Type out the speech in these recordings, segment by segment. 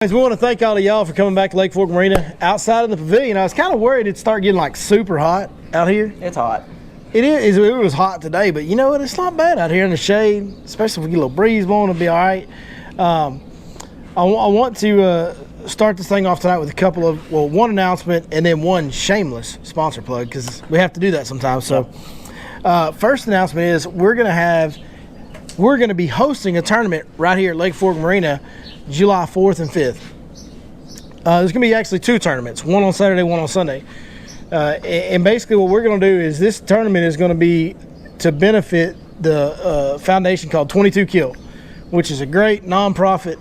We want to thank all of y'all for coming back to Lake Fork Marina. Outside of the pavilion, I was kind of worried it'd start getting like super hot out here. It's hot. It is. It was hot today, but you know what? It's not bad out here in the shade, especially if we get a little breeze blowing. It'll be all right. I want to start this thing off tonight with a couple of, one announcement and then one shameless sponsor plug, because we have to do that sometimes. So, first announcement is we're going to be hosting a tournament right here at Lake Fork Marina, July 4th and 5th. There's going to be actually two tournaments, one on Saturday, one on Sunday. And basically what we're going to do is this tournament is going to be to benefit the foundation called 22 Kill, which is a great nonprofit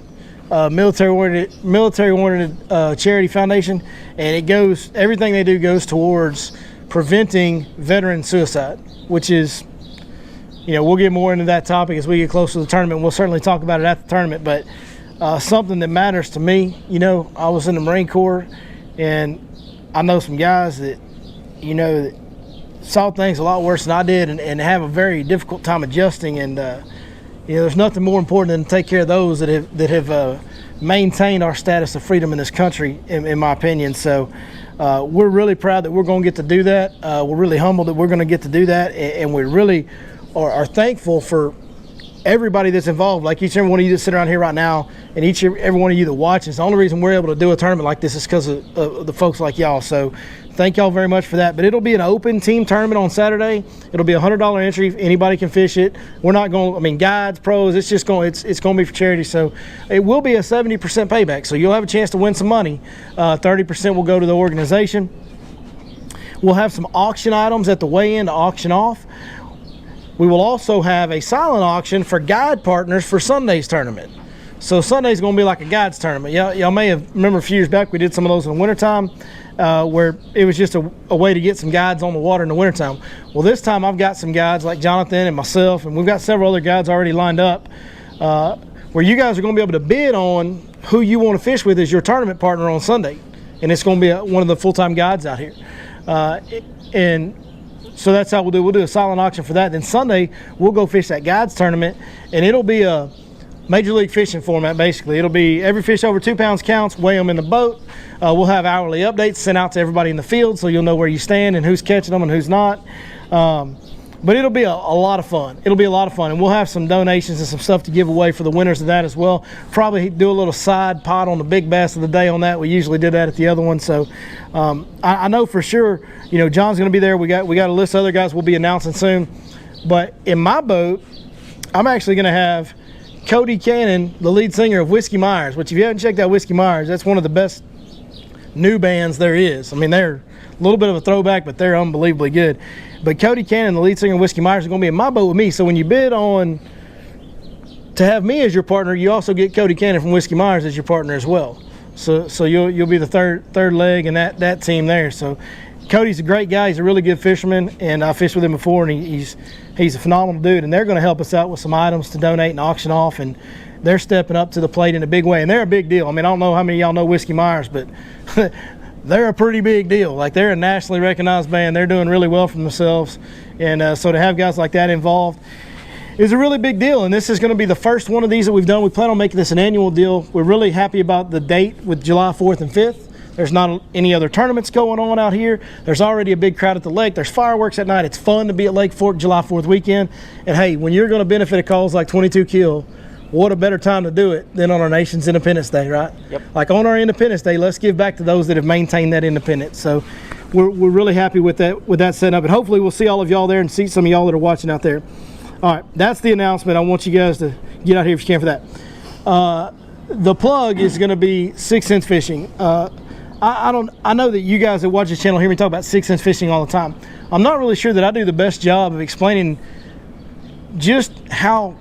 military-oriented charity foundation, and everything they do goes towards preventing veteran suicide, which is, we'll get more into that topic as we get closer to the tournament. We'll certainly talk about it at the tournament, but something that matters to me. I was in the Marine Corps, and I know some guys that, that saw things a lot worse than I did and have a very difficult time adjusting. And, there's nothing more important than to take care of those that have maintained our status of freedom in this country, in my opinion. So we're really proud that we're going to get to do that. We're really humbled that we're going to get to do that. And we really are thankful for everybody that's involved, like each and every one of you that sit around here right now, and every one of you that watches. The only reason we're able to do a tournament like this is because of the folks like y'all. So thank y'all very much for that. But it'll be an open team tournament on Saturday. It'll be a $100 entry. Anybody can fish it. We're not going, guides, pros, it's going to be for charity. So it will be a 70% payback. So you'll have a chance to win some money. 30% will go to the organization. We'll have some auction items at the weigh-in to auction off. We will also have a silent auction for guide partners for Sunday's tournament. So Sunday's going to be like a guides tournament. Y'all may have remember a few years back we did some of those in the wintertime where it was just a way to get some guides on the water in the wintertime. Well, this time I've got some guides like Jonathan and myself, and we've got several other guides already lined up where you guys are going to be able to bid on who you want to fish with as your tournament partner on Sunday. And it's going to be one of the full-time guides out here. So that's how we'll do. We'll do a silent auction for that. Then Sunday, we'll go fish that guides tournament, and it'll be a Major League Fishing format, basically. It'll be every fish over 2 pounds counts, weigh them in the boat. We'll have hourly updates sent out to everybody in the field, so you'll know where you stand and who's catching them and who's not. But it'll be a lot of fun. It'll be a lot of fun, and we'll have some donations and some stuff to give away for the winners of that as well. Probably do a little side pot on the big bass of the day on that. We usually did that at the other one. So I know for sure, John's going to be there. We got a list of other guys we'll be announcing soon. But in my boat, I'm actually going to have Cody Cannon, the lead singer of Whiskey Myers, which if you haven't checked out Whiskey Myers, that's one of the best new bands there is. They're a little bit of a throwback, but they're unbelievably good. But Cody Cannon, the lead singer of Whiskey Myers, is going to be in my boat with me. So when you bid on to have me as your partner, you also get Cody Cannon from Whiskey Myers as your partner as well. So you'll be the third leg in that team there. So Cody's a great guy. He's a really good fisherman, and I fished with him before, and he's a phenomenal dude. And they're going to help us out with some items to donate and auction off, and they're stepping up to the plate in a big way. And they're a big deal. I don't know how many of y'all know Whiskey Myers, but they're a pretty big deal. Like, they're a nationally recognized band. They're doing really well for themselves. And so to have guys like that involved is a really big deal. And this is going to be the first one of these that we've done. We plan on making this an annual deal. We're really happy about the date with July 4th and 5th. There's not any other tournaments going on out here. There's already a big crowd at the lake. There's fireworks at night. It's fun to be at Lake Fork July 4th weekend. And hey, when you're going to benefit a cause like 22 Kill, what a better time to do it than on our nation's Independence Day, right? Yep. Like on our Independence Day, let's give back to those that have maintained that independence. So we're really happy with that setup, and hopefully we'll see all of y'all there and see some of y'all that are watching out there. All right, that's the announcement. I want you guys to get out here if you can for that. The plug is going to be 6 Sense Fishing. I know that you guys that watch this channel hear me talk about 6 Sense Fishing all the time. I'm not really sure that I do the best job of explaining just how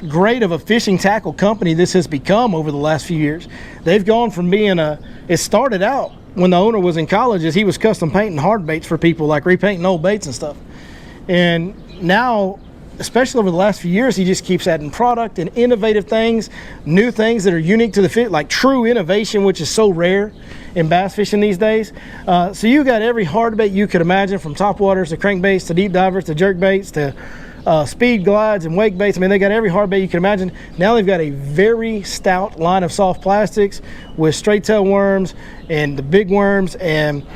great of a fishing tackle company this has become over the last few years. They've gone from being it started out when the owner was in college as he was custom painting hard baits for people, like repainting old baits and stuff. And now, especially over the last few years, he just keeps adding product and innovative things, new things that are unique to the fish, like true innovation, which is so rare in bass fishing these days. So you got every hard bait you could imagine, from topwaters to crankbaits to deep divers to jerk baits to speed glides and wake baits. I mean, they got every hard bait you can imagine. Now they've got a very stout line of soft plastics with straight tail worms and the big worms and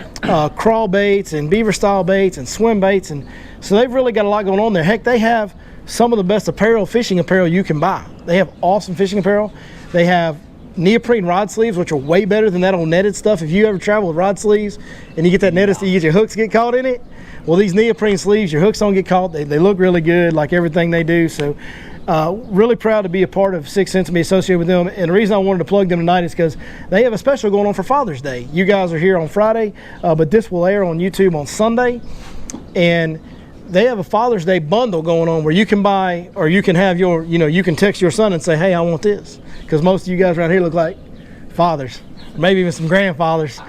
crawl baits and beaver style baits and swim baits. And so they've really got a lot going on there. Heck, they have some of the best apparel, fishing apparel you can buy. They have awesome fishing apparel. They have neoprene rod sleeves, which are way better than that old netted stuff. If you ever travel with rod sleeves and you get that netted, you get your hooks get caught in it. Well, these neoprene sleeves, your hooks don't get caught. They look really good, like everything they do. So really proud to be a part of 6th Sense and be associated with them. And the reason I wanted to plug them tonight is because they have a special going on for Father's Day. You guys are here on Friday, but this will air on YouTube on Sunday. And they have a Father's Day bundle going on where you can buy, or you can have your, you can text your son and say, hey, I want this. Because most of you guys around here look like fathers, maybe even some grandfathers.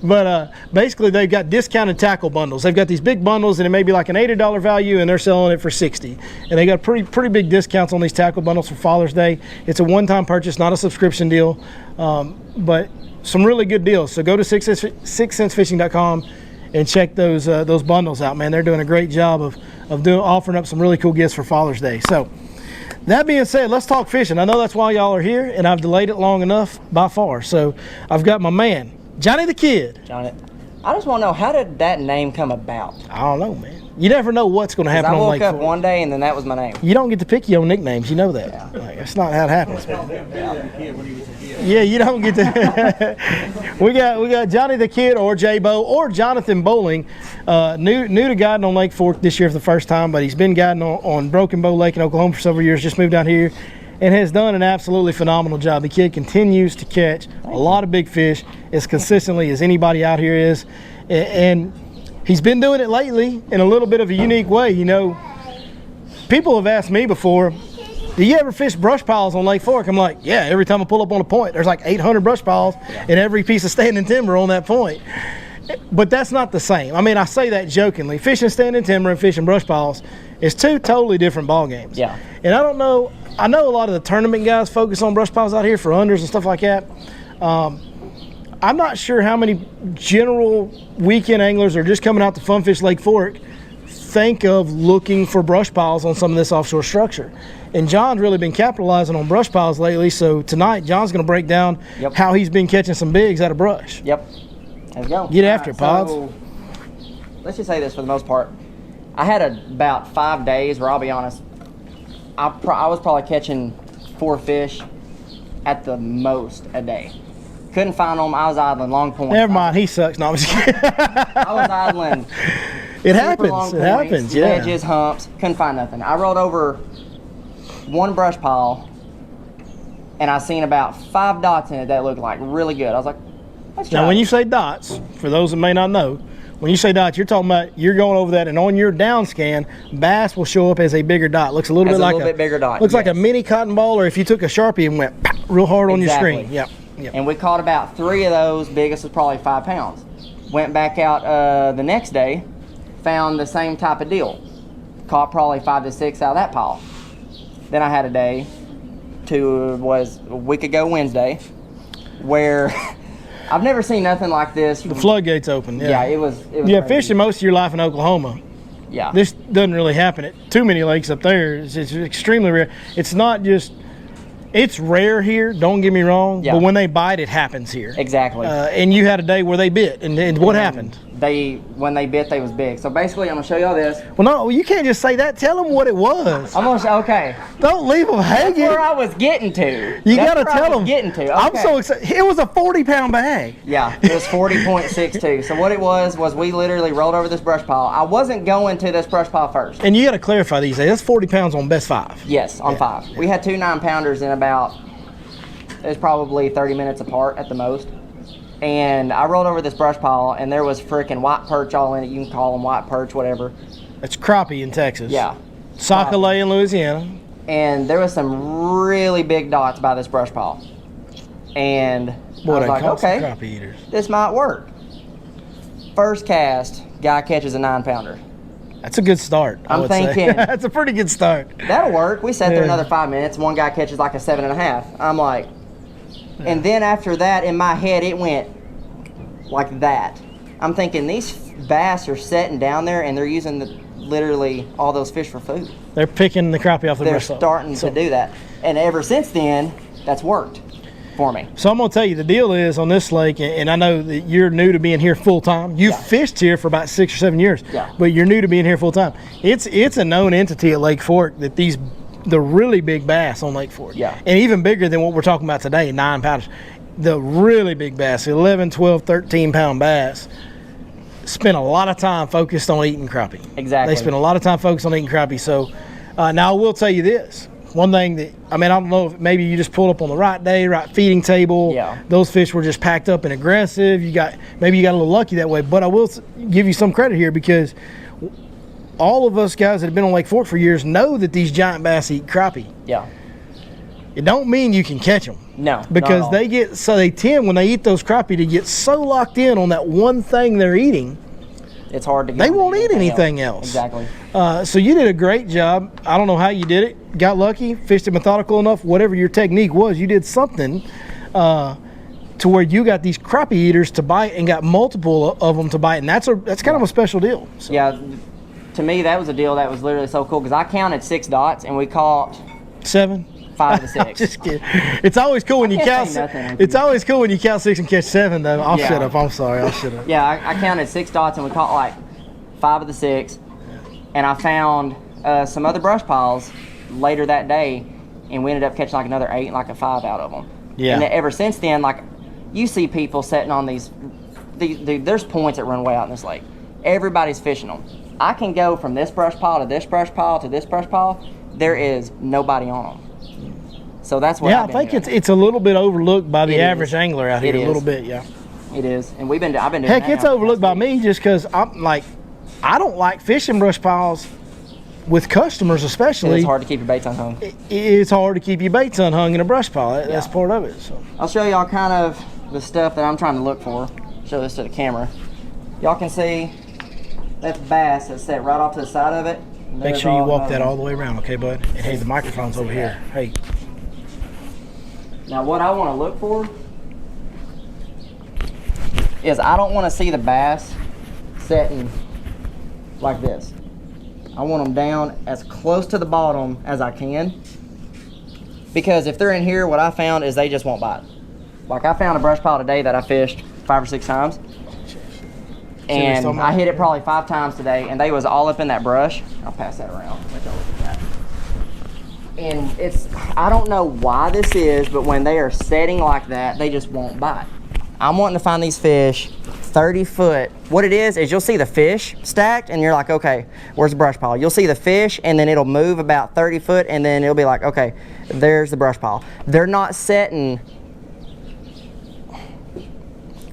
But basically, they've got discounted tackle bundles. They've got these big bundles, and it may be like an $80 value, and they're selling it for $60. And they got pretty big discounts on these tackle bundles for Father's Day. It's a one-time purchase, not a subscription deal, but some really good deals. So go to 6thsensefishing.com and check those bundles out, man. They're doing a great job of offering up some really cool gifts for Father's Day. So that being said, let's talk fishing. I know that's why y'all are here, and I've delayed it long enough by far. So I've got my man, Johnny the Kid. Johnny, I just want to know, how did that name come about? I don't know, man. You never know what's going to happen on Lake I woke up Fork. one day and then that was my name. You don't get to pick your own nicknames. You know that. Yeah. Like, that's not how it happens, man. Yeah, you don't get to. we got Johnny the Kid, or J-Bo, or Jonathan Bowling, new to guiding on Lake Fork this year for the first time, but he's been guiding on Broken Bow Lake in Oklahoma for several years. Just moved down here and has done an absolutely phenomenal job. The kid continues to catch a lot of big fish as consistently as anybody out here is, and he's been doing it lately in a little bit of a unique way. People have asked me before, do you ever fish brush piles on Lake Fork? I'm like, yeah, every time I pull up on a point, there's like 800 brush piles and every piece of standing timber on that point. But that's not the same. I mean, I say that jokingly. Fishing standing timber and fishing brush piles is two totally different ball games. Yeah. And I don't know, I know a lot of the tournament guys focus on brush piles out here for unders and stuff like that. I'm not sure how many general weekend anglers are just coming out to Funfish Lake Fork think of looking for brush piles on some of this offshore structure. And John's really been capitalizing on brush piles lately, so tonight John's going to break down how he's been catching some bigs out of brush. Yep. Let's go. Get after it, Pods. So, let's just say this for the most part. I had about 5 days where, I'll be honest, I was probably catching 4 fish at the most a day. Couldn't find them. I was idling long points. Never mind, he sucks. No, I'm just kidding. I was idling. It happens. It happens. Yeah. Edges, humps. Couldn't find nothing. I rolled over one brush pile, and I seen about 5 dots in it that looked like really good. I was like, let's try. Now, when you say dots, for those that may not know, when you say dots, you're talking about you're going over that, and on your down scan, bass will show up as a bigger dot. Looks a little bit like a bigger dot. Looks like a mini cotton ball, or if you took a Sharpie and went real hard on your screen. Yep. And we caught about 3 of those. Biggest was probably 5 pounds. Went back out the next day, found the same type of deal. Caught probably 5 to 6 out of that pile. Then I had a day, was a week ago Wednesday, where I've never seen nothing like this. The floodgates open. Yeah, it was yeah, fishing most of your life in Oklahoma. Yeah. This doesn't really happen at too many lakes up there. It's extremely rare. It's not just, it's rare here, don't get me wrong, but when they bite, it happens here. Exactly. And you had a day where they bit, and what happened? When they bit, they was big. So basically, I'm gonna show y'all this. Well, no, you can't just say that. Tell them what it was. I'm gonna show. Okay. Don't leave them hanging. That's where I was getting to. You gotta tell them. Getting to. Okay. I'm so excited. It was a 40-pound bag. Yeah, it was 40.62. So what it was we literally rolled over this brush pile. I wasn't going to this brush pile first. And you gotta clarify these days. That's 40 pounds on best 5. Yes, on 5. We had 2 9-pounders in about. It was probably 30 minutes apart at the most. And I rolled over this brush pile, and there was freaking white perch all in it. You can call them white perch, whatever. It's crappie in Texas. Yeah. Sockeye in Louisiana. And there was some really big dots by this brush pile. And Boy, I was like, okay, crappie eaters. this might work. First cast, guy catches a 9-pounder. That's a good start. I'm thinking. That's a pretty good start. That'll work. We sat there another 5 minutes. One guy catches like a 7.5. I'm like, and then after that, in my head, it went like that. I'm thinking these bass are sitting down there and they're using literally all those fish for food. They're picking the crappie off the They're brush pile. starting to do that. And ever since then, that's worked for me. So I'm gonna tell you the deal is on this lake, and I know that you're new to being here full time. You've fished here for about 6 or 7 years, but you're new to being here full time. It's a known entity at Lake Fork that the really big bass on Lake Fork, and even bigger than what we're talking about today, 9 pounders. The really big bass, 11, 12, 13 pound bass, spend a lot of time focused on eating crappie. Exactly. They spend a lot of time focused on eating crappie. So now I will tell you this. One thing that, I mean, I don't know if maybe you just pulled up on the right day, right feeding table. Yeah. Those fish were just packed up and aggressive. Maybe you got a little lucky that way, but I will give you some credit here because all of us guys that have been on Lake Fork for years know that these giant bass eat crappie. Yeah. It don't mean you can catch them. No. Because they tend, when they eat those crappie, to get so locked in on that one thing they're eating, it's hard to get they won't eat anything else. Exactly. So you did a great job. I don't know how you did it. Got lucky, fished it methodical enough. Whatever your technique was, you did something to where you got these crappie eaters to bite and got multiple of them to bite, and that's kind of a special deal. So. Yeah, to me that was a deal that was literally so cool because I counted 6 dots and we caught 7. 5 of the 6. Just kidding. It's always cool when you count. It's always cool when you count 6 and catch 7, though. I'll shut up. I'm sorry. I'll shut up. Yeah, I counted 6 dots and we caught like 5 of the 6, and I found some other brush piles later that day, and we ended up catching like another 8 and like a 5 out of them. Yeah. And ever since then, like you see people sitting on these there's points that run way out in this lake. Everybody's fishing them. I can go from this brush pile to this brush pile to this brush pile. There is nobody on them. So that's what. Yeah, I think it's a little bit overlooked by the average angler out here. A little bit, yeah. It is, and I've been doing. Heck, it's overlooked by me just because I'm like, I don't like fishing brush piles with customers, especially. It's hard to keep your baits unhung. It's hard to keep your baits unhung in a brush pile. That's part of it. So I'll show y'all kind of the stuff that I'm trying to look for. Show this to the camera. Y'all can see that's bass that's set right off to the side of it. Make sure you walk that all the way around, okay, bud? And hey, the microphone's over here. Hey. Now what I want to look for is I don't want to see the bass setting like this. I want them down as close to the bottom as I can, because if they're in here, what I found is they just won't bite. Like I found a brush pile today that I fished 5 or 6 times, and I hit it probably 5 times today, and they was all up in that brush. I'll pass that around. Let y'all look at that. And I don't know why this is, but when they are setting like that, they just won't bite. I'm wanting to find these fish 30 foot. What it is you'll see the fish stacked and you're like, okay, where's the brush pile? You'll see the fish and then it'll move about 30 foot and then it'll be like, okay, there's the brush pile. They're not setting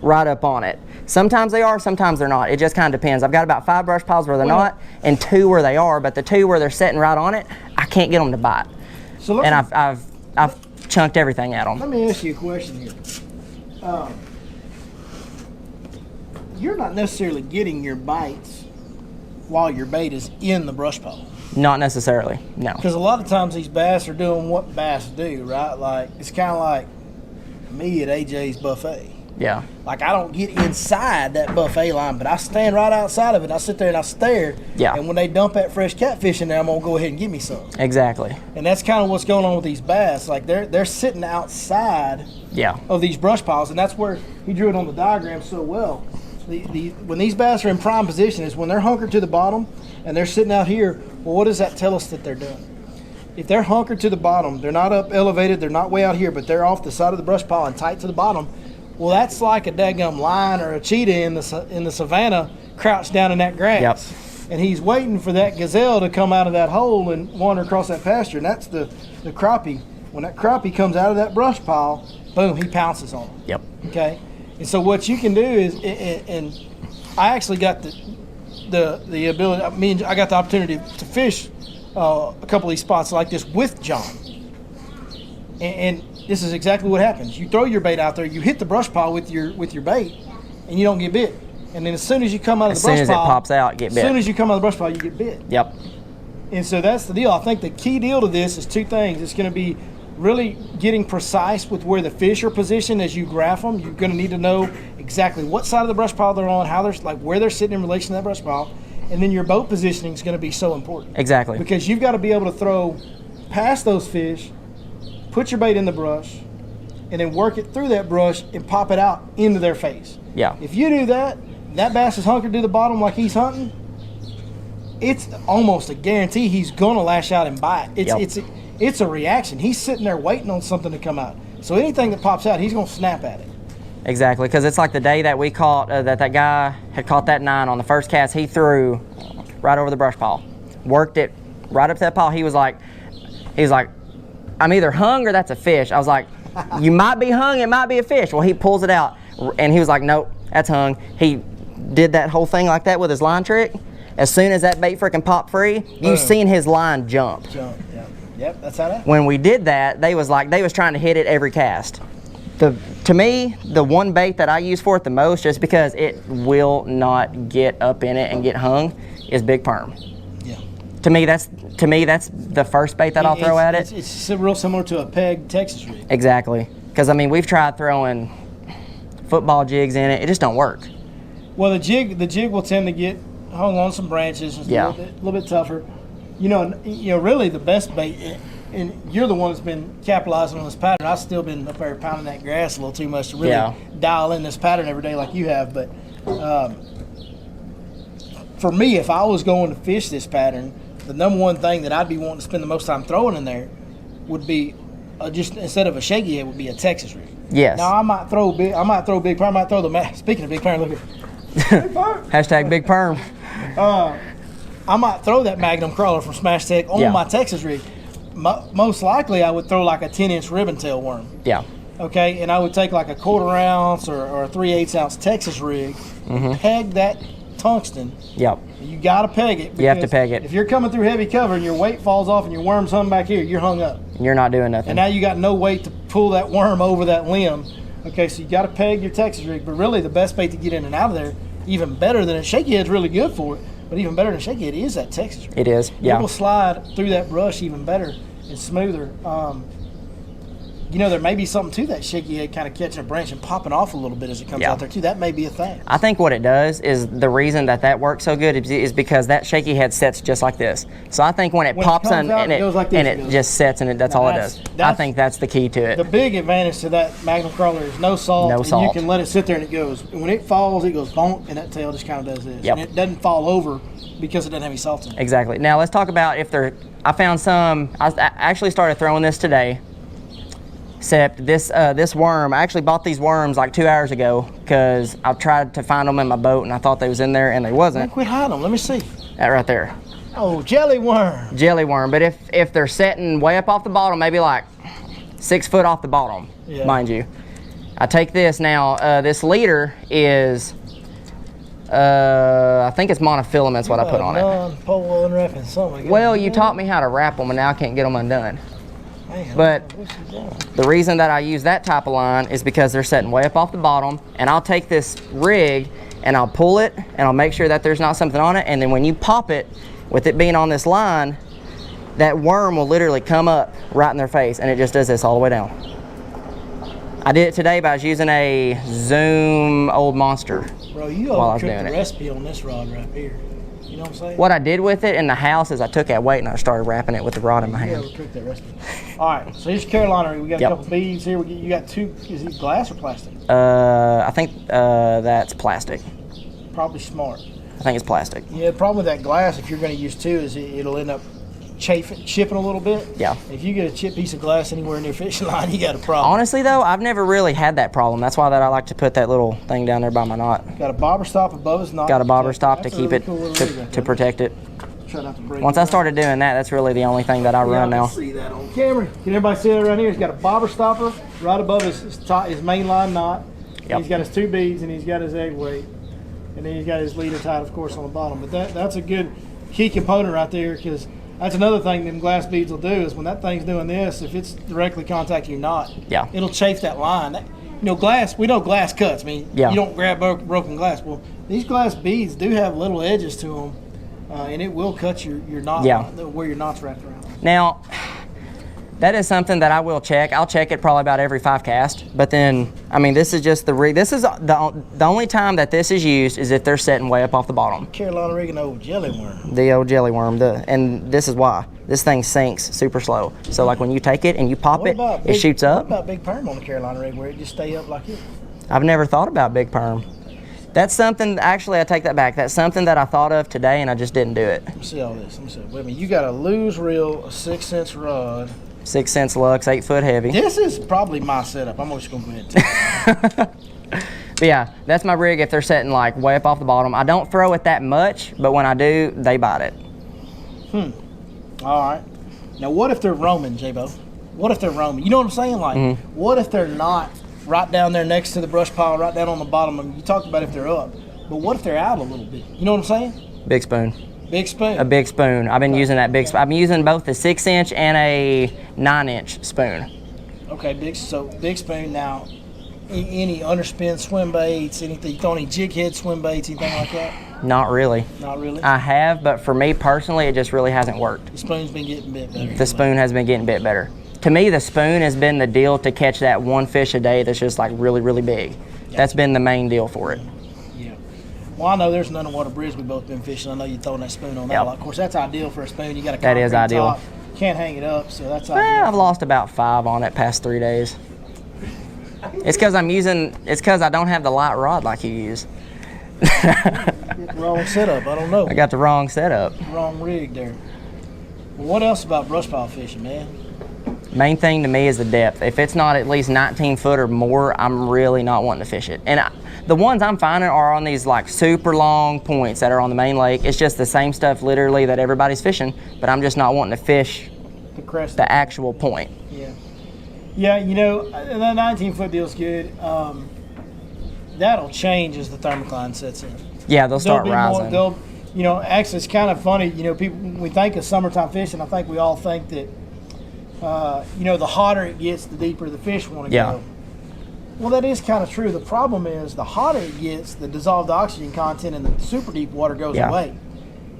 right up on it. Sometimes they are, sometimes they're not. It just kind of depends. I've got about 5 brush piles where they're not and 2 where they are, but the 2 where they're setting right on it, I can't get them to bite. So and I've chunked everything at them. Let me ask you a question here. You're not necessarily getting your bites while your bait is in the brush pile. Not necessarily, no. Because a lot of times these bass are doing what bass do, right? Like, it's kind of like me at AJ's buffet. Yeah. Like, I don't get inside that buffet line, but I stand right outside of it. I sit there and I stare. Yeah. And when they dump that fresh catfish in there, I'm going to go ahead and give me some. Exactly. And that's kind of what's going on with these bass. Like, they're sitting outside of these brush piles, and that's where he drew it on the diagram so well. When these bass are in prime position is when they're hunkered to the bottom and they're sitting out here. Well, what does that tell us that they're doing? If they're hunkered to the bottom, they're not up elevated, they're not way out here, but they're off the side of the brush pile and tight to the bottom. Well, that's like a daggum lion or a cheetah in the savannah crouched down in that grass. Yep. And he's waiting for that gazelle to come out of that hole and wander across that pasture. And that's the crappie. When that crappie comes out of that brush pile, boom, he pounces on them. Yep. Okay? And so what you can do is, and I actually got the ability, I got the opportunity to fish a couple of these spots like this with John. And this is exactly what happens. You throw your bait out there, you hit the brush pile with your bait, and you don't get bit. And then as soon as you come out of the brush pile, as soon as it pops out, get bit. As soon as you come out of the brush pile, you get bit. Yep. And so that's the deal. I think the key deal to this is 2 things. It's going to be really getting precise with where the fish are positioned as you graph them. You're going to need to know exactly what side of the brush pile they're on, how they're like where they're sitting in relation to that brush pile. And then your boat positioning is going to be so important. Exactly. Because you've got to be able to throw past those fish, put your bait in the brush, and then work it through that brush and pop it out into their face. Yeah. If you do that, that bass is hunkered to the bottom like he's hunting, it's almost a guarantee he's going to lash out and bite. It's a reaction. He's sitting there waiting on something to come out. So anything that pops out, he's going to snap at it. Exactly, because it's like the day that we caught, that guy had caught that 9 on the first cast he threw right over the brush pile. Worked it right up to that pile. He was like, I'm either hung or that's a fish. I was like, you might be hung, it might be a fish. Well, he pulls it out, and he was like, nope, that's hung. He did that whole thing like that with his line trick. As soon as that bait freaking popped free, you seen his line jump. Yep, that's how that. When we did that, they was trying to hit it every cast. To me, the one bait that I use for it the most, just because it will not get up in it and get hung, is big perm. Yeah. To me, that's the first bait that I'll throw at it. It's real similar to a peg Texas rig. Exactly, because I mean we've tried throwing football jigs in it. It just don't work. Well, the jig will tend to get hung on some branches. It's a little bit tougher. You know, really the best bait. And you're the one that's been capitalizing on this pattern. I've still been up there pounding that grass a little too much to really dial in this pattern every day like you have. But for me, if I was going to fish this pattern, the number one thing that I'd be wanting to spend the most time throwing in there would be just instead of a shaky head would be a Texas rig. Yes. Now I might throw big perm. I might throw speaking of big perm, look at big perm. Hashtag big perm. I might throw that Magnum crawler from Smash Tech on my Texas rig. Most likely I would throw like a 10-inch ribbon tail worm. Yeah. Okay, and I would take like a 1/4 ounce or a 3/8 ounce Texas rig, and peg that tungsten. Yep. You gotta peg it. You have to peg it. If you're coming through heavy cover and your weight falls off and your worm's hung back here, you're hung up. You're not doing nothing. And now you got no weight to pull that worm over that limb. Okay, so you gotta peg your Texas rig. But really the best bait to get in and out of there, even better than a shaky head's really good for it, but even better than a shaky head is that Texas rig. It is, yeah. It will slide through that brush even better and smoother. There may be something to that shaky head kind of catching a branch and popping off a little bit as it comes out there too. That may be a thing. I think what it does is the reason that works so good is because that shaky head sets just like this. So I think when it pops on and it goes like this, and it just sets and that's all it does. I think that's the key to it. The big advantage to that Magnum crawler is no salt. No salt. And you can let it sit there and it goes. And when it falls, it goes bonk, and that tail just kind of does this. Yep. And it doesn't fall over because it doesn't have any salt in it. Exactly. Now let's talk about I found some. I actually started throwing this today. Except this worm, I actually bought these worms like 2 hours ago because I've tried to find them in my boat and I thought they was in there and they wasn't. Quit hiding them. Let me see. That right there. Oh, jelly worm. Jelly worm. But if they're setting way up off the bottom, maybe like 6 foot off the bottom, mind you. I take this now. This leader is, I think it's monofilament's what I put on it. Non-pole unwrapping something. Well, you taught me how to wrap them and now I can't get them undone. Man, but the reason that I use that type of line is because they're setting way up off the bottom, and I'll take this rig and I'll pull it and I'll make sure that there's not something on it, and then when you pop it, with it being on this line, that worm will literally come up right in their face, and it just does this all the way down. I did it today by using a Zoom Old Monster. Bro, you overcooked the recipe on this rod right here. You know what I'm saying? What I did with it in the house is I took that weight and I started wrapping it with the rod in my hand. Yeah, that recipe. All right, so here's Carolina. We got a couple beads here. You got two. Is it glass or plastic? I think that's plastic. Probably smart. I think it's plastic. Yeah, the problem with that glass, if you're going to use two, is it'll end up chipping a little bit. Yeah. If you get a chipped piece of glass anywhere near fishing line, you got a problem. Honestly though, I've never really had that problem. That's why I like to put that little thing down there by my knot. Got a bobber stop above his knot. Got a bobber stop to keep it, to protect it. Try not to break Once I started doing that, that's really the only thing that I run now. See that on camera. Can everybody see that right here? He's got a bobber stopper right above his main line knot. Yep. He's got his two beads and he's got his egg weight. And then he's got his leader tied, of course, on the bottom. But that's a good key component right there, because that's another thing them glass beads will do is when that thing's doing this, if it's directly contacting your knot, it'll chafe that line. Glass, we know glass cuts. I mean, you don't grab broken glass. Well, these glass beads do have little edges to them, and it will cut your knot where your knot's wrapped around. Now, That is something that I will check. I'll check it probably about every 5 casts. But then, I mean, this is just the rig. This is the only time that this is used is if they're setting way up off the bottom. Carolina rig and old jelly worm. The old jelly worm. And this is why. This thing sinks super slow. So like when you take it and you pop it, it shoots up. What about big perm on the Carolina rig where it just stay up like it? I've never thought about big perm. That's something, actually I take that back. That's something that I thought of today and I just didn't do it. Let me see all this. Let me see. Wait a minute. You got a loose reel, a 6-inch rod. 6 cents Lux, 8 foot heavy. This is probably my setup. I'm just going to go ahead and take it. But yeah, that's my rig if they're setting like way up off the bottom. I don't throw it that much, but when I do, they bite it. All right. Now, what if they're roaming, J-Bo? What if they're roaming? You know what I'm saying? Like, what if they're not right down there next to the brush pile, right down on the bottom? I mean, you talked about if they're up, but what if they're out a little bit? You know what I'm saying? Big spoon. Big spoon. A big spoon. I've been using that big spoon. I've been using both the 6-inch and a 9-inch spoon. Okay, big spoon. Now, any underspin swim baits, anything, you throw any jig head swim baits, anything like that? Not really. Not really? I have, but for me personally, it just really hasn't worked. The spoon's been getting a bit better. The spoon has been getting a bit better. To me, the spoon has been the deal to catch that one fish a day that's just like really, really big. That's been the main deal for it. Well, I know there's an underwater bridge we've both been fishing. I know you're throwing that spoon on that a lot. Of course, that's ideal for a spoon. You got a concrete That is ideal. top. Can't hang it up, so that's ideal. Well, I've lost about 5 on it past 3 days. It's because it's because I don't have the light rod like you use. Wrong setup. I don't know. I got the wrong setup. Wrong rig there. Well, what else about brush pile fishing, man? Main thing to me is the depth. If it's not at least 19 foot or more, I'm really not wanting to fish it. And the ones I'm finding are on these like super long points that are on the main lake. It's just the same stuff literally that everybody's fishing, but I'm just not wanting to fish the actual point. Yeah. Yeah, you know, the 19-foot deal's good. That'll change as the thermocline sets in. Yeah, they'll start rising. You know, actually, it's kind of funny. You know, people, when we think of summertime fishing, I think we all think that, you know, the hotter it gets, the deeper the fish want to go. Well, that is kind of true. The problem is the hotter it gets, the dissolved oxygen content in the super deep water goes away.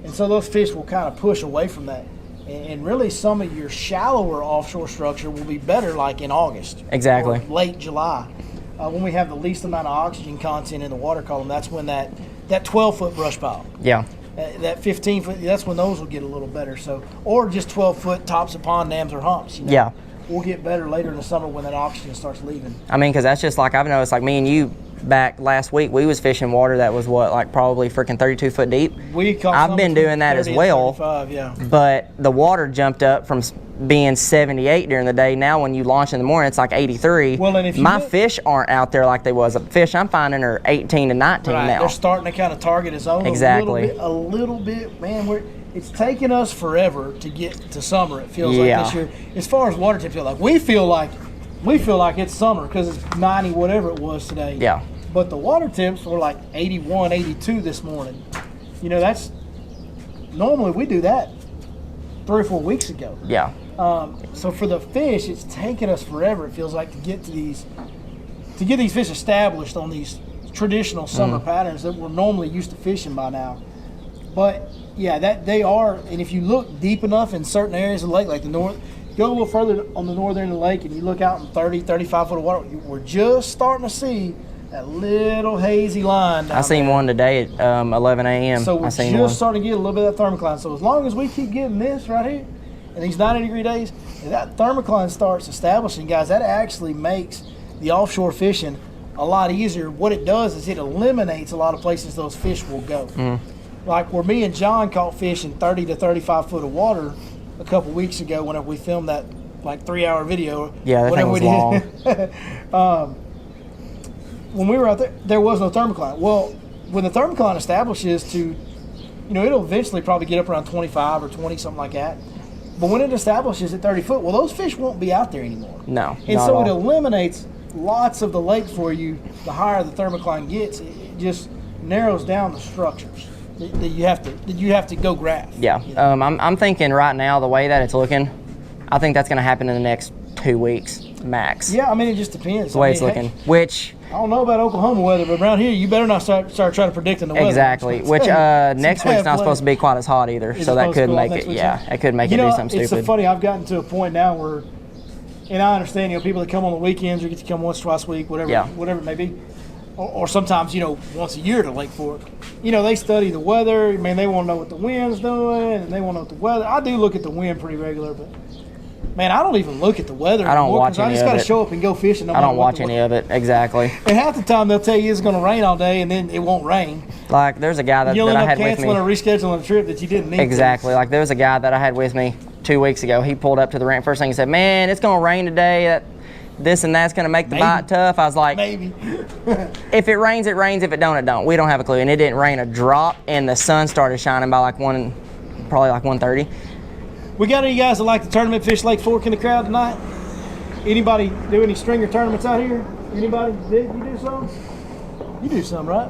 And so those fish will kind of push away from that. And really some of your shallower offshore structure will be better like in August. Exactly. Or late July. When we have the least amount of oxygen content in the water column, that's when that 12-foot brush pile. Yeah. That 15-foot, that's when those will get a little better. So, or just 12-foot tops of pond dams or humps. You know? Yeah. We'll get better later in the summer when that oxygen starts leaving. I mean, because that's just like I've noticed, like me and you back last week, we was fishing water that was what, like probably freaking 32 foot deep. I've been doing that as well. 35, yeah. But the water jumped up from being 78 during the day. Now when you launch in the morning, it's like 83. Well, and if my fish aren't out there like they was. The fish I'm finding are 18 to 19 now. They're starting to kind of target its own a little bit. Man, it's taken us forever to get to summer. It feels like this year. As far as water temperature, like we feel like it's summer because it's 90 whatever it was today. Yeah. But the water temps were like 81, 82 this morning. You know, that's normally we do that 3 or 4 weeks ago. Yeah. So for the fish, it's taken us forever. It feels like to get these fish established on these traditional summer patterns that we're normally used to fishing by now. But yeah, that they are. And if you look deep enough in certain areas of the lake, like the north, go a little further on the northern end of the lake, and you look out in 30, 35 foot of water, we're just starting to see that little hazy line down I seen there. one today at 11 a.m. So we're just starting to get a little bit of that thermocline. So as long as we keep getting this right here, in these 90-degree days, and that thermocline starts establishing, guys, that actually makes the offshore fishing a lot easier. What it does is it eliminates a lot of places those fish will go. Like where me and John caught fish in 30 to 35 foot of water a couple weeks ago whenever we filmed that like 3-hour video. Yeah, that thing was long. When we were out there, there was no thermocline. Well, when the thermocline establishes to, you know, it'll eventually probably get up around 25 or 20, something like that. But when it establishes at 30 foot, well, those fish won't be out there anymore. No, and so it eliminates lots of the lake for you. The higher the thermocline gets, it just narrows down the structures that you have to go graph. Yeah, you know? I'm thinking right now the way that it's looking, I think that's going to happen in the next 2 weeks max. Yeah, I mean it just depends. The way it's looking, which I don't know about Oklahoma weather, but around here you better not start trying to predict the weather. Exactly. Which next week's not supposed to be quite as hot either, so that could make it. Yeah, it could make it do something stupid. It's so funny. I've gotten to a point now where And I understand, people that come on the weekends or get to come once, twice a week, whatever, Yeah. whatever it may be, or sometimes once a year to Lake Fork. They study the weather. I mean, they want to know what the wind's doing, and they want to know what the weather. I do look at the wind pretty regular, but man, I don't even look at the weather. I don't anymore, watch 'cause I any just of got to it. show up and go fishing. No I matter don't what watch the any of it. Exactly. And half the time they'll tell you it's going to rain all day, and then it won't rain. Like there's a guy that, You'll that end I up had with canceling me. or rescheduling a trip that you didn't need. Exactly. Like there was a guy that I had with me 2 weeks ago. He pulled up to the ramp. First thing he said, "Man, it's gonna rain today. This and that's gonna make the Maybe. bite tough." I was like, Maybe. "If it rains, it rains. If it don't, it don't. We don't have a clue." And it didn't rain a drop, and the sun started shining by probably like 1:30. We got any guys that like to tournament fish Lake Fork in the crowd tonight? Anybody do any stringer tournaments out here? Anybody? You do some? You do some, right?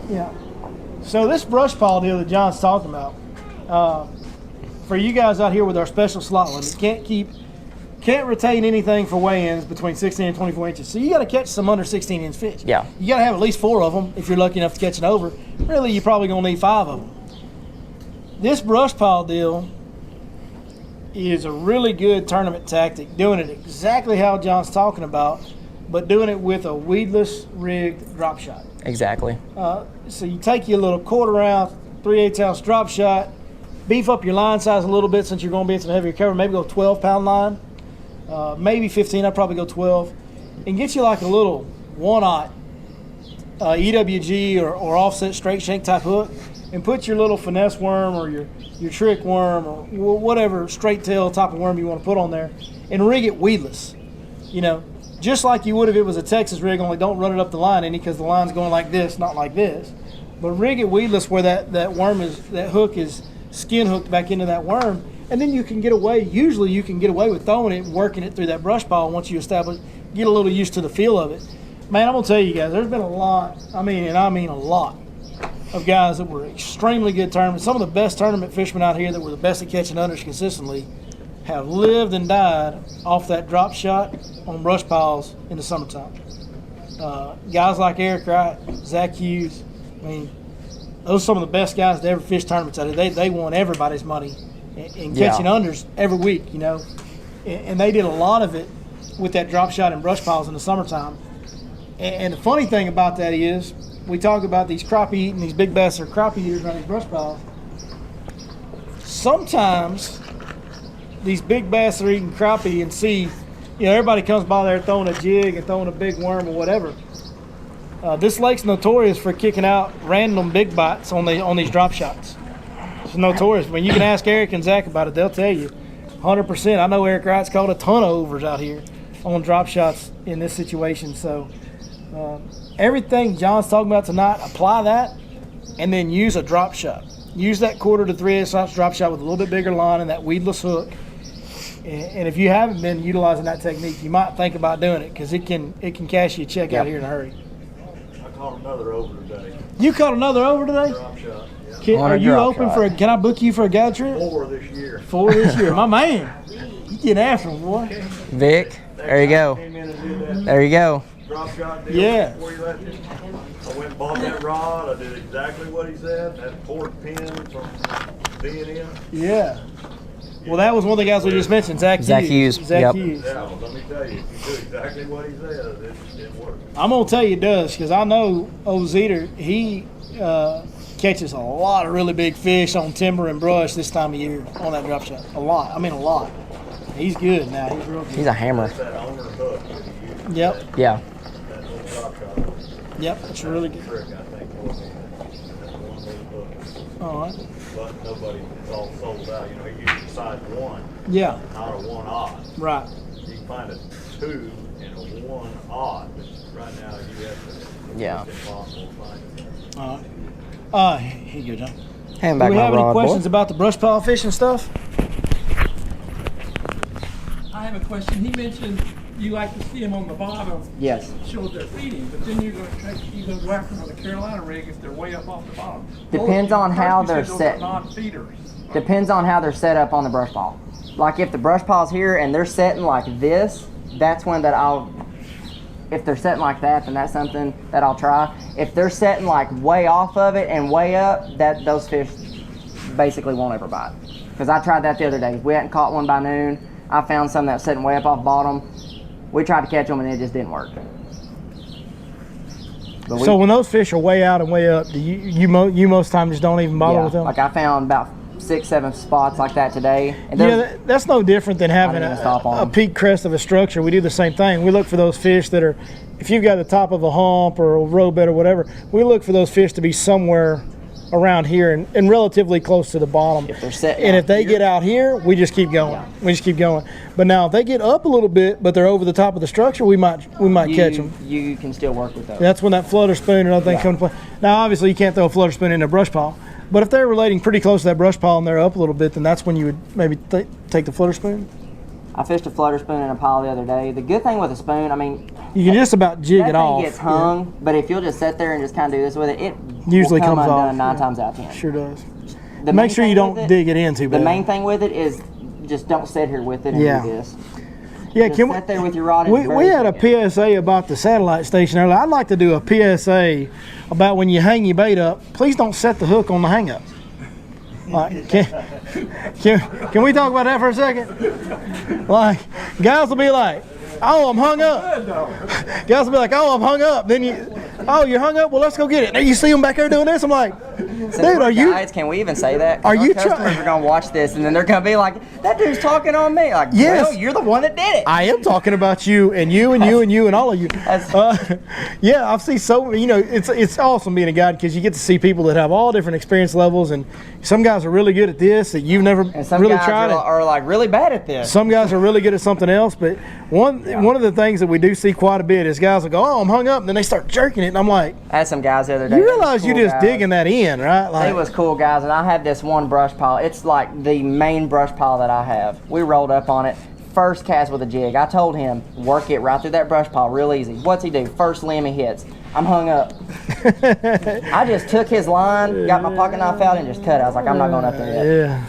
Yeah. So this brush pile deal that John's talking about, for you guys out here with our special slot limit, can't retain anything for weigh-ins between 16 and 24 inches. So you got to catch some under 16-inch fish. Yeah. You got to have at least 4 of them if you're lucky enough to catch an over. Really, you're probably going to need 5 of them. This brush pile deal is a really good tournament tactic, doing it exactly how John's talking about, but doing it with a weedless rigged drop shot. Exactly. So you take your little 1/4 ounce, 3/8 ounce drop shot, beef up your line size a little bit since you're going to be in some heavier cover. Maybe go 12-pound line, maybe 15. I'd probably go 12, and get you like a little 1/0 EWG or offset straight shank type hook, and put your little finesse worm or your trick worm or whatever straight tail type of worm you want to put on there, and rig it weedless. Just like you would if it was a Texas rig, only don't run it up the line any because the line's going like this, not like this. But rig it weedless where that hook is skin hooked back into that worm, and then you can get away. Usually you can get away with throwing it and working it through that brush pile once you get a little used to the feel of it. Man, I'm gonna tell you guys, there's been a lot, I mean a lot of guys that were extremely good tournament. Some of the best tournament fishermen out here that were the best at catching unders consistently have lived and died off that drop shot on brush piles in the summertime. Guys like Eric Wright, Zach Hughes, I mean, those are some of the best guys to ever fish tournaments out here. They won everybody's money in catching unders every week, and they did a lot of it with that drop shot and brush piles in the summertime. And the funny thing about that is, we talk about these crappie eating, these big bass are crappie eaters on these brush piles. Sometimes these big bass are eating crappie and see, everybody comes by there throwing a jig and throwing a big worm or whatever. This lake's notorious for kicking out random big bites on these drop shots. It's notorious. When you can ask Eric and Zach about it, they'll tell you 100%. I know Eric Wright's caught a ton of overs out here on drop shots in this situation. So everything John's talking about tonight, apply that and then use a drop shot. Use that 1/4 to 3/8 ounce drop shot with a little bit bigger line and that weedless hook. And if you haven't been utilizing that technique, you might think about doing it because it can cash you a check out here in a hurry. I caught another over today. You caught another over today? Drop shot. Yeah. On Are a you drop open shot. can I book you for a guide trip? 4 this year. 4 this year. My man. You get after him, boy. Vic, there you go. Came in and did that There you go. drop shot deal Yeah. before he left it. I went and bought that rod. I did exactly what he said. That port pin from D&M. Yeah. Well, that was one of the guys we just mentioned, Zach Hughes. Zach Hughes, Zach yep. Hughes. Yeah, well, let me tell you, if you do exactly what he said, it works. I'm going to tell you it does because I know old Zeter, he catches a lot of really big fish on timber and brush this time of year on that drop shot. A lot. I mean, a lot. He's good now. He's real good. He's a hammer. That's that owner hook that he uses. Yep. Yeah. That little drop shot. Yep. It's really good. Trick, I think, more than that one little hook. All right. But nobody, it's all sold out. He uses size 1, Yeah. not a 1/0. Right. You can find a 2 and a 1/0, but right now you have to. Yeah. It's impossible to find it. All right. Here you go, John. Hand Do back we my have any rod, questions boy. about the brush pile fishing stuff? I have a question. He mentioned you like to see them on the bottom. Yes. Shows they're feeding, but then you're going to go after them with a Carolina rig if they're way up off the bottom. Depends on how they're set. set. Non-feeders. Depends on how they're set up on the brush pile. Like if the brush pile's here and they're setting like this, that's when if they're setting like that, then that's something that I'll try. If they're setting like way off of it and way up, those fish basically won't ever bite. Because I tried that the other day. We hadn't caught one by noon. I found some that was sitting way up off bottom. We tried to catch them and it just didn't work. But So when those fish are way out and way up, do you most time just don't even bother yeah, with them? like I found about 6-7 spots like that today. And Yeah, there's- that's no different than having didn't even stop on a them. peak crest of a structure. We do the same thing. We look for those fish that are, if you've got the top of a hump or a row bed or whatever, we look for those fish to be somewhere around here and relatively close to the bottom. If they're sitting and out if they here- get out here, we just keep going. Yeah. We just keep going. But now if they get up a little bit, but they're over the top of the structure, we might catch them. You can still work with those. That's when that flutter spoon and other thing come to play. Now, obviously, you can't throw a flutter spoon in a brush pile, but if they're relating pretty close to that brush pile and they're up a little bit, then that's when you would maybe take the flutter spoon. I fished a flutter spoon in a pile the other day. The good thing with a spoon, I mean, You can just about jig that it thing off. gets hung, but if you'll just sit there and just kind of do this with it, it Usually will come comes undone off, 9 yeah. times out of 10. Sure does. The Make main sure you thing don't with it- dig it in too The bad. main thing with it is just don't sit here with it and Yeah. do this. Yeah, Just can we? sit there with your rod and We very had a quick. PSA about the satellite station earlier. I'd like to do a PSA about when you hang your bait up. Please don't set the hook on the hang up. Like, can we talk about that for a second? Like, guys will be like, "Oh, I'm hung up." Guys will be like, "Oh, I'm hung up." Then "Oh, you're hung up. Well, let's go get it." And you see them back there doing this. I'm like, Since "Dude, we're are you?" guys, can we even say that? 'Cause Are our you customers are gonna watch this and then they're gonna be like, "That dude's talking on me." Like, Yes. well, you're the one that did it. I am talking about you and you and you and you and all of you. Yeah, I've seen it's awesome being a guide because you get to see people that have all different experience levels, and some guys are really good at this that you've never And some really guys tried it. are like really bad at this. Some guys are really good at something else, but one of the things that we do see quite a bit is guys will go, "Oh, I'm hung up," and then they start jerking it, and I'm like, I had some guys the other day. "You they was realize you're cool just guys. digging that in, right?" Like, They was cool guys, and I had this one brush pile. It's like the main brush pile that I have. We rolled up on it. First cast with a jig. I told him, work it right through that brush pile real easy. What's he do? First limb he hits. I'm hung up. I just took his line, got my pocket knife out, and just cut it. I was like, I'm not going up there yet. yeah,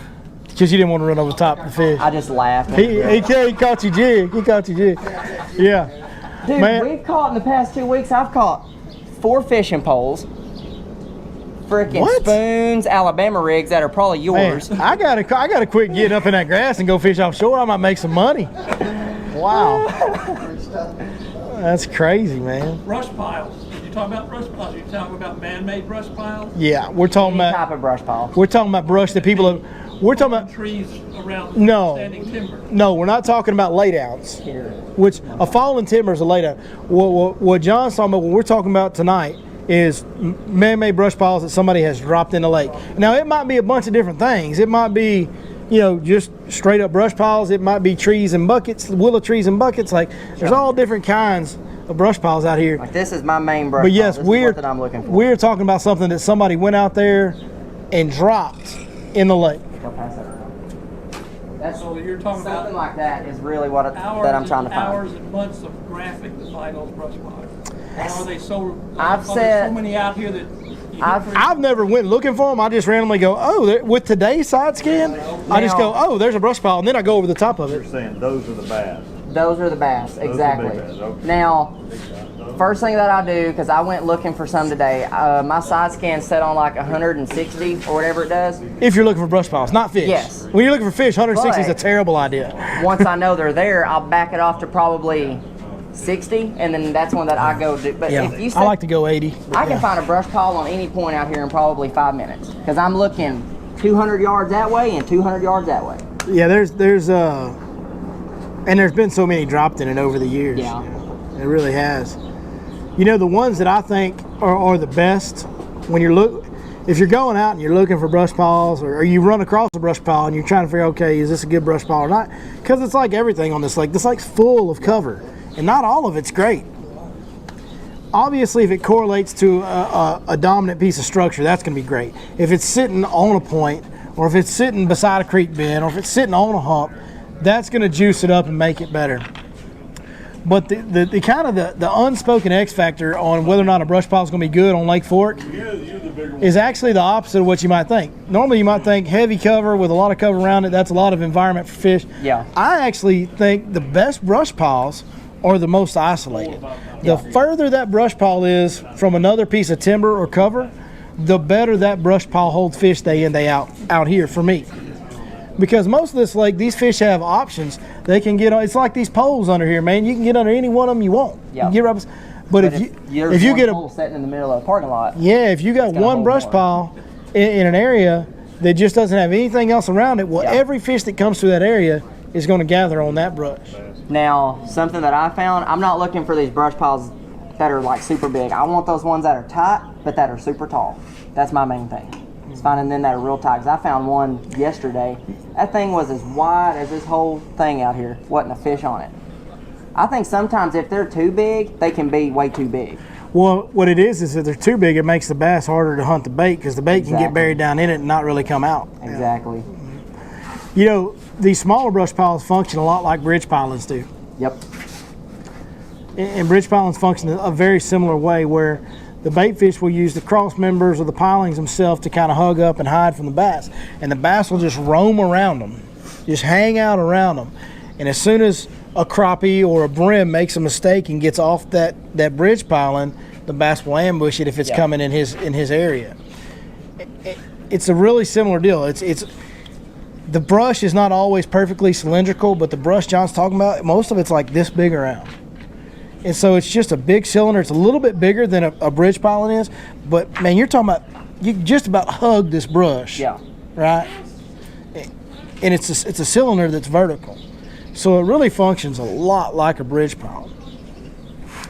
because you didn't want to run over the top of the fish. I just laughed. He caught you jig. He caught you jig. Yeah. Dude, Man. we've caught in the past 2 weeks, I've caught 4 fishing poles, freaking What? spoons, Alabama rigs that are probably Man, yours. I gotta quit getting up in that grass and go fish offshore. I might make some money. Wow, that's crazy, man. Brush piles. You talk about brush piles. You talking about man-made brush piles. Yeah, we're talking Any about type of brush pile. brush that people have. We're talking about Trees around No. standing timber. no, we're not talking about laydowns. Here. Which a fallen timber is a laydown. What John's talking about, what we're talking about tonight, is man-made brush piles that somebody has dropped in the lake. Now it might be a bunch of different things. It might be, just straight up brush piles. It might be trees and buckets, willow trees and buckets. Like there's all different kinds of brush piles out here. Like this is my main brush But pile. yes, This is we're what that I'm looking for. we're talking about something that somebody went out there and dropped in the lake. Go pass that around. That's So you're talking something about like that is really what hours that I'm trying to and find. hours and months of graphic to find those brush piles. Or are they so? I've are there said- so many out here that you I've never went looking for them. I just randomly go, oh, with today's side scan, I just go, oh, there's a brush pile, and then I go over the top of You're it. saying those are the bass. Those are the bass, are the exactly. big bass, okay. Now, first thing that I do, because I went looking for some today, my side scan's set on like 160 or whatever it does. If you're looking for brush piles, not fish. Yes. When you're looking for fish, 160 is a But- terrible idea. Once I know they're there, I'll back it off to probably 60, and then that's one that I go do. But Yeah, if you I set, like to go 80. but I can yeah. find a brush pile on any point out here in probably 5 minutes, because I'm looking 200 yards that way and 200 yards that way. Yeah, there's and there's been so many dropped in it over the years. Yeah. It really has. The ones that I think are the best when if you're going out and you're looking for brush piles, or you run across a brush pile and you're trying to figure, okay, is this a good brush pile or not? Because it's like everything on this lake. This lake's full of cover, and not all of it's great. Obviously, if it correlates to a dominant piece of structure, that's going to be great. If it's sitting on a point, or if it's sitting beside a creek bed, or if it's sitting on a hump, that's going to juice it up and make it better. But the kind of the unspoken X factor on whether or not a brush pile is going to be good on Lake Fork is actually the opposite of what you might think. Normally you might think heavy cover with a lot of cover around it, that's a lot of environment for fish. Yeah. I actually think the best brush piles are the most isolated. The further that brush pile is from another piece of timber or cover, the better that brush pile holds fish day in, day out here for me. Because most of this lake, these fish have options. They can get on. It's like these poles under here, man. You can get under any one of them you want. Yeah. You get right, but if you get pole sitting in the middle of the parking lot, yeah, if you got gonna one hold brush more. pile in an area that just doesn't have anything else around it, well, Yeah. every fish that comes through that area is going to gather on that brush. Now, something that I found, I'm not looking for these brush piles that are like super big. I want those ones that are tight, but that are super tall. That's my main thing. It's finding them that are real tight. 'Cause I found one yesterday. That thing was as wide as this whole thing out here. Wasn't a fish on it. I think sometimes if they're too big, they can be way too big. Well, what it is if they're too big, it makes the bass harder to hunt the bait because the bait can get Exactly. buried down in it and not really come out. Exactly. You know, these smaller brush piles function a lot like bridge pilings do. Yep. And bridge pilings function a very similar way where the bait fish will use the cross members of the pilings themselves to kind of hug up and hide from the bass. And the bass will just roam around them, just hang out around them. And as soon as a crappie or a brim makes a mistake and gets off that bridge piling, the bass will ambush it if it's Yeah. coming in his area. It's a really similar deal. It's the brush is not always perfectly cylindrical, but the brush John's talking about, most of it's like this big around. And so it's just a big cylinder. It's a little bit bigger than a bridge piling is, but man, you're talking about, you can just about hug this brush. Yeah. Right? And it's a cylinder that's vertical. So it really functions a lot like a bridge pile.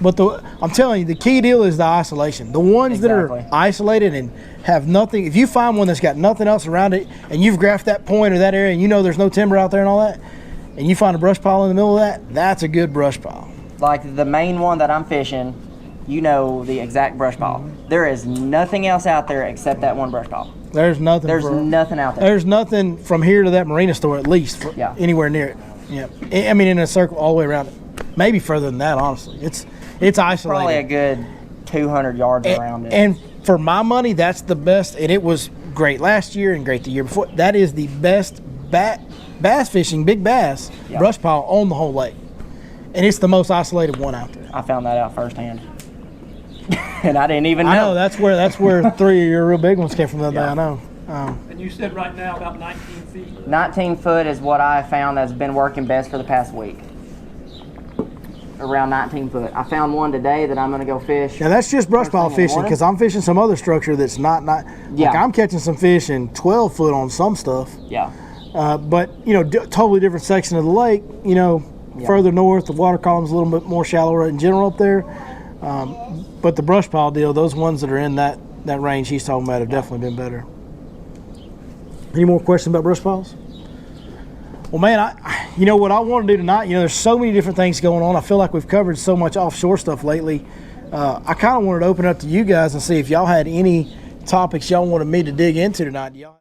But I'm telling you, the key deal is the isolation. The ones that Exactly. are isolated and have nothing, if you find one that's got nothing else around it and you've graphed that point or that area and you know there's no timber out there and all that, and you find a brush pile in the middle of that, that's a good brush pile. Like the main one that I'm fishing, you know the exact brush pile. There is nothing else out there except that one brush pile. There's nothing. There's nothing out there. There's nothing from here to that marina store at least Yeah. anywhere near it. Yeah. I mean in a circle all the way around it. Maybe further than that, honestly. It's isolated. Probably a good 200 yards around it. And for my money, that's the best. And it was great last year and great the year before. That is the best bass fishing, big bass Yeah. brush pile on the whole lake. And it's the most isolated one out there. I found that out firsthand. And I didn't even know. I know that's where 3 of your real big ones came from the other day. I know. And you said right now about 19 feet. 19 foot is what I found that's been working best for the past week. Around 19 foot. I found one today that I'm going to go fish. Now that's just brush First pile thing in the fishing morning? because I'm fishing some other structure that's not Yeah. like I'm catching some fish in 12 foot on some stuff. Yeah. But you know, totally different section of the lake. You know, Yeah. further north, the water column's a little bit more shallower in general up there. But the brush pile deal, those ones that are in that range he's talking about have definitely been better. Any more questions about brush piles? Well, man, you know what I want to do tonight? You know, there's so many different things going on. I feel like we've covered so much offshore stuff lately. I kind of wanted to open up to you guys and see if y'all had any topics y'all wanted me to dig into tonight. Y'all